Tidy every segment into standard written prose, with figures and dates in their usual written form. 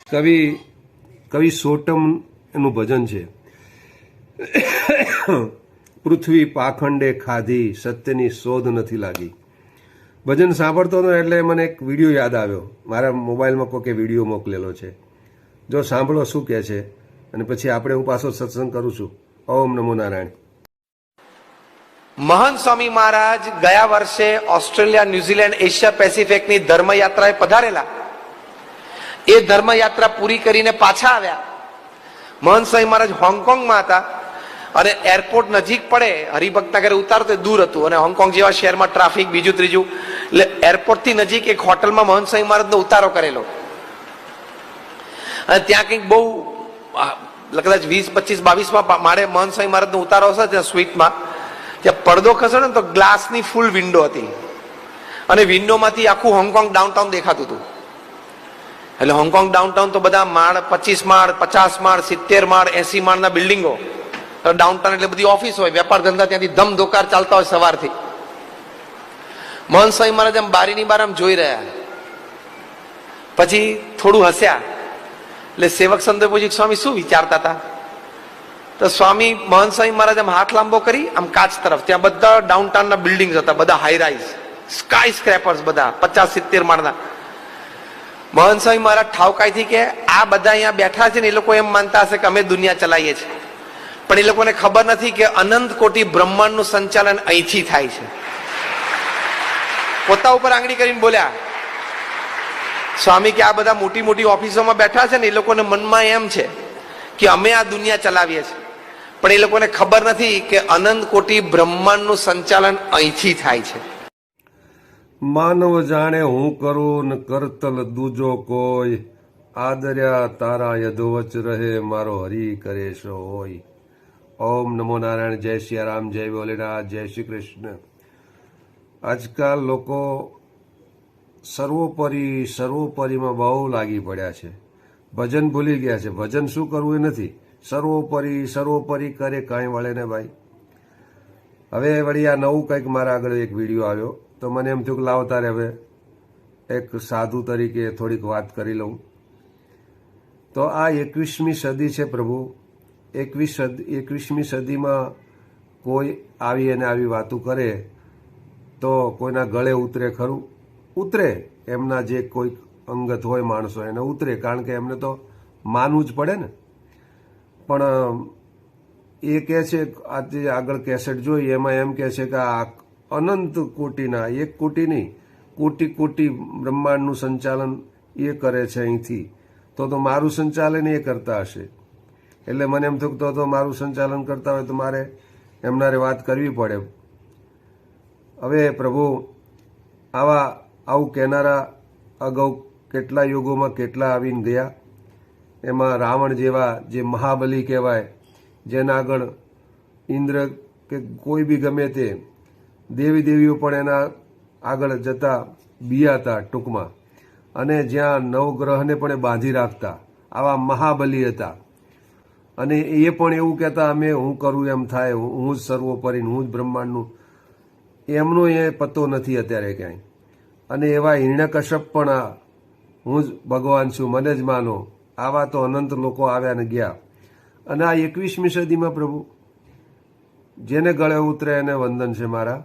કવિ કવિ સોટમ એનું ભજન છે. પૃથ્વી પાખંડે ખાધી, સત્યની શોધ નથી લાગી. ભજન સાંભળતો હતો એટલે મને એક વિડીયો યાદ આવ્યો. મારા મોબાઈલમાં કોકે વિડીયો મોકલેલો છે. જો સાંભળો શું કહે છે, અને પછી આપણે હું પાછો સત્સંગ કરું છું. ઓમ નમો નારાયણ. મહંત સ્વામી મહારાજ ગયા વર્ષે ઓસ્ટ્રેલિયા, ન્યુઝીલેન્ડ, એશિયા પેસિફિકની ધર્મયાત્રાએ પધારેલા. એ ધર્મયાત્રા પૂરી કરીને પાછા આવ્યા. મહંત સ્વામી મહારાજ હોંગકોંગમાં હતા અને એરપોર્ટ નજીક પડે, હરિભક્તનગર ઉતારતો દૂર હતું અને હોંગકોંગ જેવા શહેરમાં ટ્રાફિક બીજું ત્રીજું, એટલે એરપોર્ટથી નજીક એક હોટલમાં મહંત સ્વામી મહારાજનો ઉતારો કરેલો. અને ત્યાં કંઈક બહુ કદાચ 20, 25, 22માં માળે મહંત સ્વામી મહારાજનો ઉતારો હશે ત્યાં સ્વીટમાં. ત્યાં પડદો ખસેડો ને તો ગ્લાસની ફૂલ વિન્ડો હતી અને વિન્ડોમાંથી આખું હોંગકોંગ ડાઉનટાઉન દેખાતું હતું. એટલે હોંગકોંગ ડાઉનટાઉન તો બધા માળ, 25 માળ, 50 માળ, 70 માળ, 80 માળના બિલ્ડિંગો. ડાઉનટાઉન એટલે બધી ઓફિસ હોય, વેપાર ધંધા ત્યાંથી ધમધોકાર ચાલતા હોય સવારથી. મહંત સ્વામી મહારાજ આમ બારીની બાર આમ જોઈ રહ્યા, પછી થોડું હસ્યા. એટલે સેવક સંતો પૂછ્યું, સ્વામી શું વિચારતા હતા? તો સ્વામી મહંત સ્વામી મહારાજ આમ હાથ લાંબો કરી આમ કાચ તરફ, ત્યાં બધા ડાઉનટાઉનના બિલ્ડિંગ હતા, બધા હાઈ રાઇઝ સ્કાય સ્ક્રેપર્સ, બધા 50-70 માળના. મહંત સ્વામી મહારાજ ઠાવકાઈથી કે આ બધા અહીંયા બેઠા છે ને એ લોકો એમ માનતા હશે કે અમે દુનિયા ચલાવીએ છીએ, પણ એ લોકોને ખબર નથી કે અનંત કોટી બ્રહ્માંડનું સંચાલન અહીંથી થાય છે. પોતા ઉપર આંગળી કરીને બોલ્યા સ્વામી કે આ બધા મોટી મોટી ઓફિસોમાં બેઠા છે ને એ લોકોને મનમાં એમ છે કે અમે આ દુનિયા ચલાવીએ છીએ, પણ એ લોકોને ખબર નથી કે અનંત કોટી બ્રહ્માંડનું સંચાલન અહીંથી થાય છે. માનવ જાણે હું કરું ને કરતલ દૂજો કોઈ, આદર્યા તારા યદોવચ રહે મારો હરી કરે સો હોય. ઓમ નમો નારાયણ. જય સિયારામ, જય ભોલેનાથ, જય શ્રી કૃષ્ણ. આજકાલ લોકો સર્વોપરીમાં બહુ લાગી પડ્યા છે. ભજન ભૂલી ગયા છે. ભજન શું કરવું એ નથી, સર્વોપરી કરે કાંઈ વળે ને ભાઈ. હવે વળી આ નવું કંઈક મારા આગળ એક વિડીયો આવ્યો તો મને એમ થયું કે લાવો તારે હવે એક સાધુ તરીકે થોડીક વાત કરી લઉં. તો આ 21મી સદી છે પ્રભુ. 21મી સદીમાં કોઈ આવી અને આવી વાતો કરે તો કોઈના ગળે ઉતરે ખરું? ઉતરે. એમના જે કોઈ અંગત હોય માણસો એને ઉતરે, કારણ કે એમને તો માનવું જ પડે ને. પણ એ કહે છે, આજે આગળ કેસેટ જોઈ એમાં એમ કહે છે કે આ અનંત કોટીના, એક કોટી નહીં, કોટી બ્રહ્માંડનું સંચાલન એ કરે છે અહીંથી. તો મારું સંચાલન એ કરતા હશે. એટલે મને એમ થયું તો મારું સંચાલન કરતા હોય તો મારે એમનારે વાત કરવી પડે. હવે પ્રભુ આવું કહેનારા અગાઉ કેટલા યુગોમાં કેટલા આવીને ગયા. એમાં રાવણ જેવા જે મહાબલી કહેવાય, જેના આગળ ઇન્દ્ર કે કોઈ બી ગમે તે દેવીઓ પણ એના આગળ જતા બિયાતા ટૂંકમાં, અને જ્યાં નવગ્રહને પણ એ બાંધી રાખતા, આવા મહાબલી હતા. અને એ પણ એવું કહેતા અમે હું કરું એમ થાય, હું જ સર્વોપરી, હું જ બ્રહ્માંડનું. એમનો એ પતો નથી અત્યારે ક્યાંય. અને એવા હિરણ્યકશ્યપ પણ હું જ ભગવાન છું, મને જ માનો. આવા તો અનંત લોકો આવ્યા ને ગયા. અને આ 21મી સદીમાં પ્રભુ જેને ગળે ઉતરે એને વંદન છે મારા.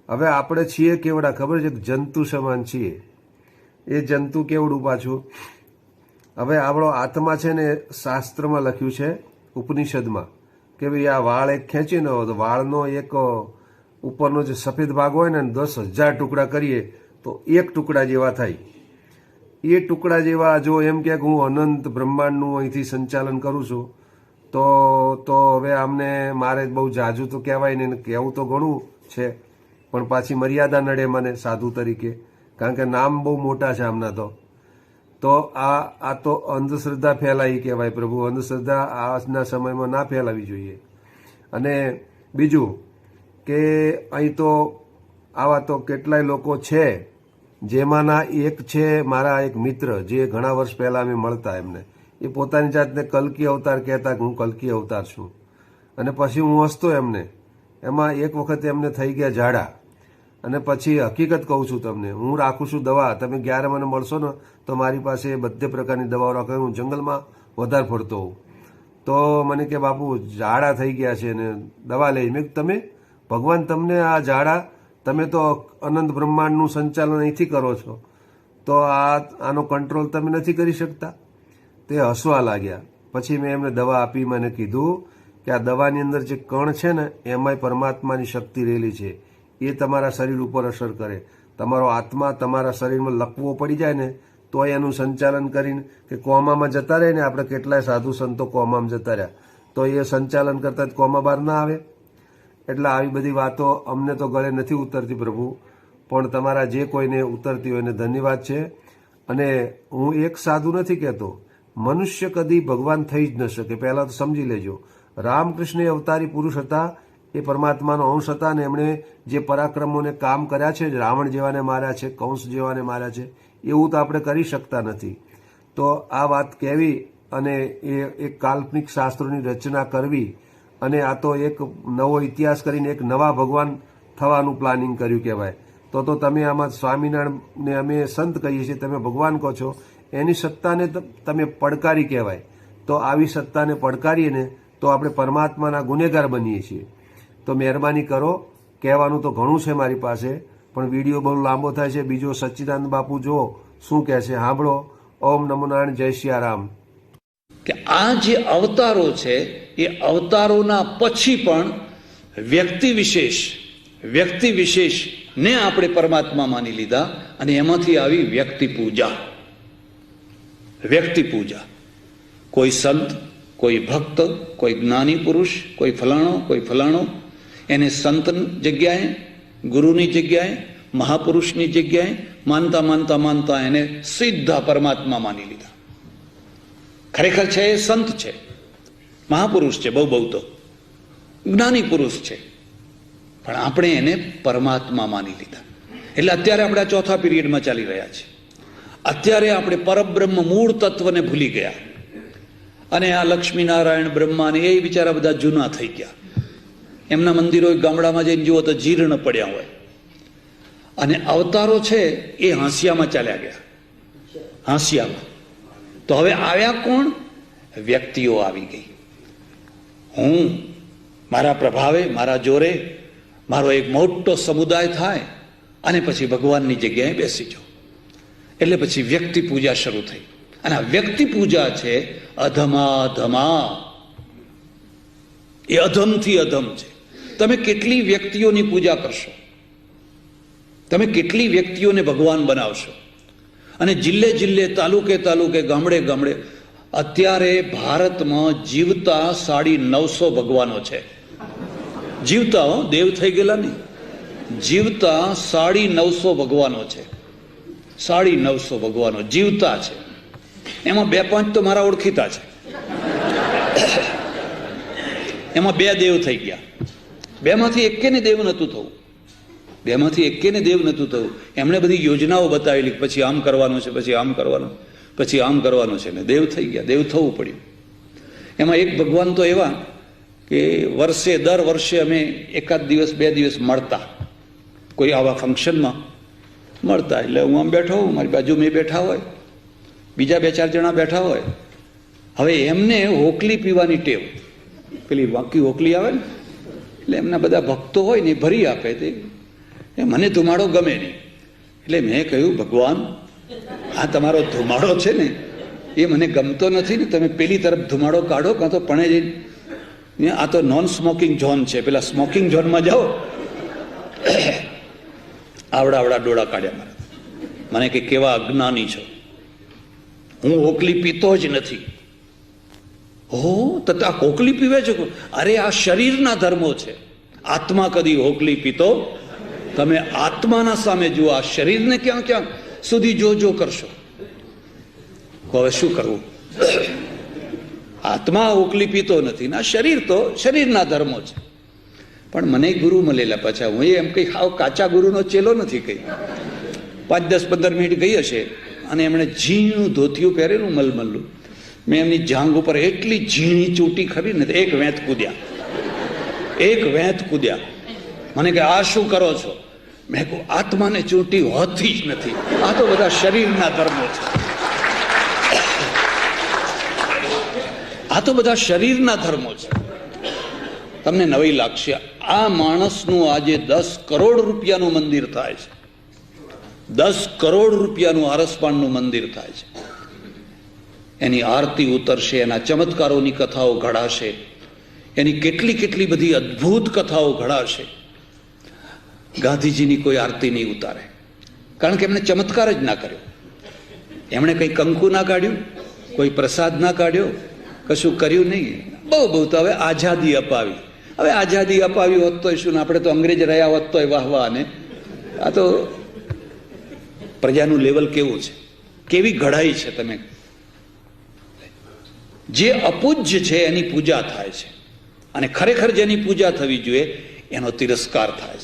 હવે આપણે છીએ કેવડા ખબર છે? જંતુ સમાન છીએ. એ જંતુ કેવડું પાછું? હવે આપણો આત્મા છે ને, શાસ્ત્રમાં લખ્યું છે ઉપનિષદમાં કે ભાઈ આ વાળ એક ખેંચીને તો વાળનો એક ઉપરનો જે સફેદ ભાગ હોય ને 10,000 ટુકડા કરીએ તો એક ટુકડા જેવા થાય. એ ટુકડા જેવા જો એમ કે હું અનંત બ્રહ્માંડનું અહીંથી સંચાલન કરું છું તો હવે આમને મારે બહુ જાજુ તો કહેવાય નહીં, કહેવું તો ઘણું છે પણ પાછી મર્યાદા નડે મને સાધુ તરીકે, કારણ કે નામ બહુ મોટા છે આમના. તો આ તો અંધશ્રદ્ધા ફેલાઈ કહેવાય પ્રભુ. અંધશ્રદ્ધા આજના સમયમાં ના ફેલાવી જોઈએ. અને બીજું કે અહીં તો આવા તો કેટલાય લોકો છે, જેમાંના એક છે મારા એક મિત્ર, જે ઘણા વર્ષ પહેલા અમે મળતા. એમને એ પોતાની જાતને કલ્કી અવતાર કહેતા કે હું કલ્કી અવતાર છું. અને પછી હું હસતો એમને. એમાં એક વખત એમને થઈ ગયા ઝાડા, અને પછી હકીકત કહું છું તમને, હું રાખું છું દવા, તમે ક્યારે મને મળશો ને તો મારી પાસે બધે પ્રકારની દવાઓ રાખે, હું જંગલમાં વધારે ફરતો હોઉં. તો મને કે બાપુ ઝાડા થઈ ગયા છે ને દવા લઈ. મેં તમે ભગવાન તમને આ ઝાડા, તમે તો અનંત બ્રહ્માંડનું સંચાલન અહીંથી કરો છો, તો આનો કંટ્રોલ તમે નથી કરી શકતા? તે હસવા લાગ્યા. પછી મેં એમને દવા આપી, મને કીધું કે આ દવાની અંદર જે કણ છે ને એમાંય પરમાત્માની શક્તિ રહેલી છે, એ તમારા શરીર ઉપર અસર કરે. તમારો આત્મા તમારા શરીરમાં લકવો પડી જાય ને તો એનું સંચાલન કરીને, કે કોમામાં જતા રહે ને, આપણે કેટલાય સાધુ સંતો કોમામાં જતા રહ્યા, તો એ સંચાલન કરતા જ કોમા બહાર ના આવે. એટલે આવી બધી વાતો અમને તો ગળે નથી ઉતરતી પ્રભુ, પણ તમારા જે કોઈને ઉતરતી હોય એને ધન્યવાદ છે. અને હું એક સાધુ નથી કહેતો, મનુષ્ય કદી ભગવાન થઈ જ ન શકે, પહેલાં તો સમજી લેજો. રામકૃષ્ણ એ અવતારી પુરુષ હતા, એ પરમાત્માનો અંશ હતા, અને એમણે જે પરાક્રમોને કામ કર્યા છે, રાવણ જેવાને માર્યા છે, કંસ જેવાને માર્યા છે, એવું તો આપણે કરી શકતા નથી. તો આ વાત કહેવી અને એ એક કાલ્પનિક શાસ્ત્રોની રચના કરવી, અને આ તો એક નવો ઇતિહાસ કરીને એક નવા ભગવાન થવાનું પ્લાનિંગ કર્યું કહેવાય. તો તમે આમાં સ્વામિનારાયણને અમે સંત કહીએ છીએ, તમે ભગવાન કહો છો, એની સત્તાને તમે પડકારી કહેવાય. તો આવી સત્તાને પડકારીએ ને તો આપણે પરમાત્માના ગુનેગાર બનીએ છીએ. તો મહેરબાની કરો, કહેવાનું તો ઘણું છે મારી પાસે, પણ વિડીયો બહુ લાંબો થાય છે. બીજો સચ્ચિદાનંદ બાપુ જો શું કહે છે સાંભળો. ઓમ નમો નારાયણ, જય સિયારામ. કે આ જે અવતારો છે એ અવતારોના પછી પણ વ્યક્તિ વિશેષને આપણે પરમાત્મા માની લીધા, અને એમાંથી આવી વ્યક્તિ પૂજા. કોઈ સંત, કોઈ ભક્ત, કોઈ જ્ઞાની પુરુષ, કોઈ ફલાણો એને સંત જગ્યાએ, ગુરુની જગ્યાએ, મહાપુરુષની જગ્યાએ માનતા એને સીધા પરમાત્મા માની લીધા. ખરેખર છે એ સંત છે, મહાપુરુષ છે, બહુ તો જ્ઞાની પુરુષ છે, પણ આપણે એને પરમાત્મા માની લીધા. એટલે અત્યારે આપણે આ ચોથા પીરિયડમાં ચાલી રહ્યા છીએ. અત્યારે આપણે પરબ્રહ્મ મૂળ તત્વને ભૂલી ગયા, અને આ લક્ષ્મીનારાયણ બ્રહ્મા ને એ બિચારા બધા જૂના થઈ ગયા. એમના મંદિરો ગામડામાં જઈને જુઓ તો જીર્ણ પડ્યા હોય, અને અવતારો છે એ હાંસિયામાં ચાલ્યા ગયા, હાંસિયામાં. તો હવે આવ્યા કોણ? વ્યક્તિઓ આવી ગઈ. હું મારા પ્રભાવે, મારા જોરે મારો એક મોટો સમુદાય થાય, અને પછી ભગવાનની જગ્યાએ બેસી જાઓ. એટલે પછી વ્યક્તિ પૂજા શરૂ થઈ. અને આ વ્યક્તિ પૂજા છે અધમા, એ અધમથી અધમ છે. તમે કેટલી વ્યક્તિઓની પૂજા કરશો, તમે કેટલી વ્યક્તિઓને ભગવાન બનાવશો? અને જિલ્લે તાલુકે ગામડે અત્યારે ભારતમાં જીવતા 950 ભગવાનો છે. જીવતા, દેવ થઈ ગયેલા નહીં, જીવતા 950 ભગવાનો છે. 950 ભગવાનો જીવતા છે. એમાં 2-5 તો મારા ઓળખીતા છે. એમાં 2 દેવ થઈ ગયા. 2માંથી એકેને દેવ નહોતું થવું. એમણે બધી યોજનાઓ બતાવેલી, પછી આમ કરવાનું છે, પછી આમ કરવાનું છે, ને દેવ થઈ ગયા. દેવ થવું પડ્યું. એમાં એક ભગવાન તો એવા કે દર વર્ષે અમે 1 દિવસ 2 દિવસ મળતા, કોઈ આવા ફંક્શનમાં મળતા. એટલે હું આમ બેઠો હોઉં, મારી બાજુ મેં બેઠા હોય, બીજા 2-4 જણા બેઠા હોય. હવે એમને હોકલી પીવાની ટેવ, પેલી વાંકી હોકલી આવે ને, એટલે એમના બધા ભક્તો હોય ને ભરી આપે. તે મને ધુમાડો ગમે નહીં. એટલે મેં કહ્યું, ભગવાન, આ તમારો ધુમાડો છે ને એ મને ગમતો નથી ને, તમે પેલી તરફ ધુમાડો કાઢો, કાં તો પણે જઈને, આ તો નોન સ્મોકિંગ ઝોન છે, પેલા સ્મોકિંગ ઝોનમાં જાઓ. આવડા ડોળા કાઢ્યા મારા. મને કે કેવા અજ્ઞાની છો, હું હોકલી પીતો જ નથી. તો આ હોકલી પીવે છે? અરે આ શરીરના ધર્મો છે. આત્મા કદી હોકલી પીતો? તમે આત્માના સામે જુઓ, આ શરીરને ક્યાં સુધી જો કરશો. હવે શું કરવું? આત્મા હોકલી પીતો નથી, ના શરીર તો શરીરના ધર્મો છે. પણ મને ગુરુ મળેલા, પાછા હું એમ કઈ હાવ કાચા ગુરુનો ચેલો નથી. કઈ 5-10-15 મિનિટ ગઈ હશે, અને એમણે ઝીણું ધોતિયું પહેરેલું મલમલનું. મેં એમની જાંગ ઉપર એટલી ઝીણી ચૂંટી ખરી ને, એક વેંત કૂદ્યા. મને કે આ શું કરો છો? મેં કહું આત્માને ચોંટી હોતી જ નથી, આ તો બધા શરીરના ધર્મો છે, આ તો બધા શરીરના ધર્મો છે. તમને નવી લાગશે, આ માણસનું આજે 10 કરોડ રૂપિયાનું મંદિર થાય છે, 10 કરોડ રૂપિયાનું આરસપાણનું મંદિર થાય છે. એની આરતી ઉતરશે, એના ચમત્કારોની કથાઓ ઘડાશે, એની કેટલી કેટલી બધી અદ્ભુત કથાઓ ઘડાશે. ગાંધીજીની કોઈ આરતી નહીં ઉતારે, કારણ કે એમણે ચમત્કાર જ ના કર્યો. એમણે કંઈ કંકુ ના કાઢ્યું, કોઈ પ્રસાદ ના કાઢ્યો, કશું કર્યું નહીં. બહુ તો હવે આઝાદી અપાવી. હવે આઝાદી અપાવી હોત તો શું, આપણે તો અંગ્રેજ રહ્યા હોત તો વાહ વાહ. ને આ તો પ્રજાનું લેવલ કેવું છે, કેવી ઘડાઈ છે. તમે જે અપૂજ્ય છે એની પૂજા થાય છે, અને ખરેખર જેની પૂજા થવી જોઈએ એનો તિરસ્કાર થાય છે.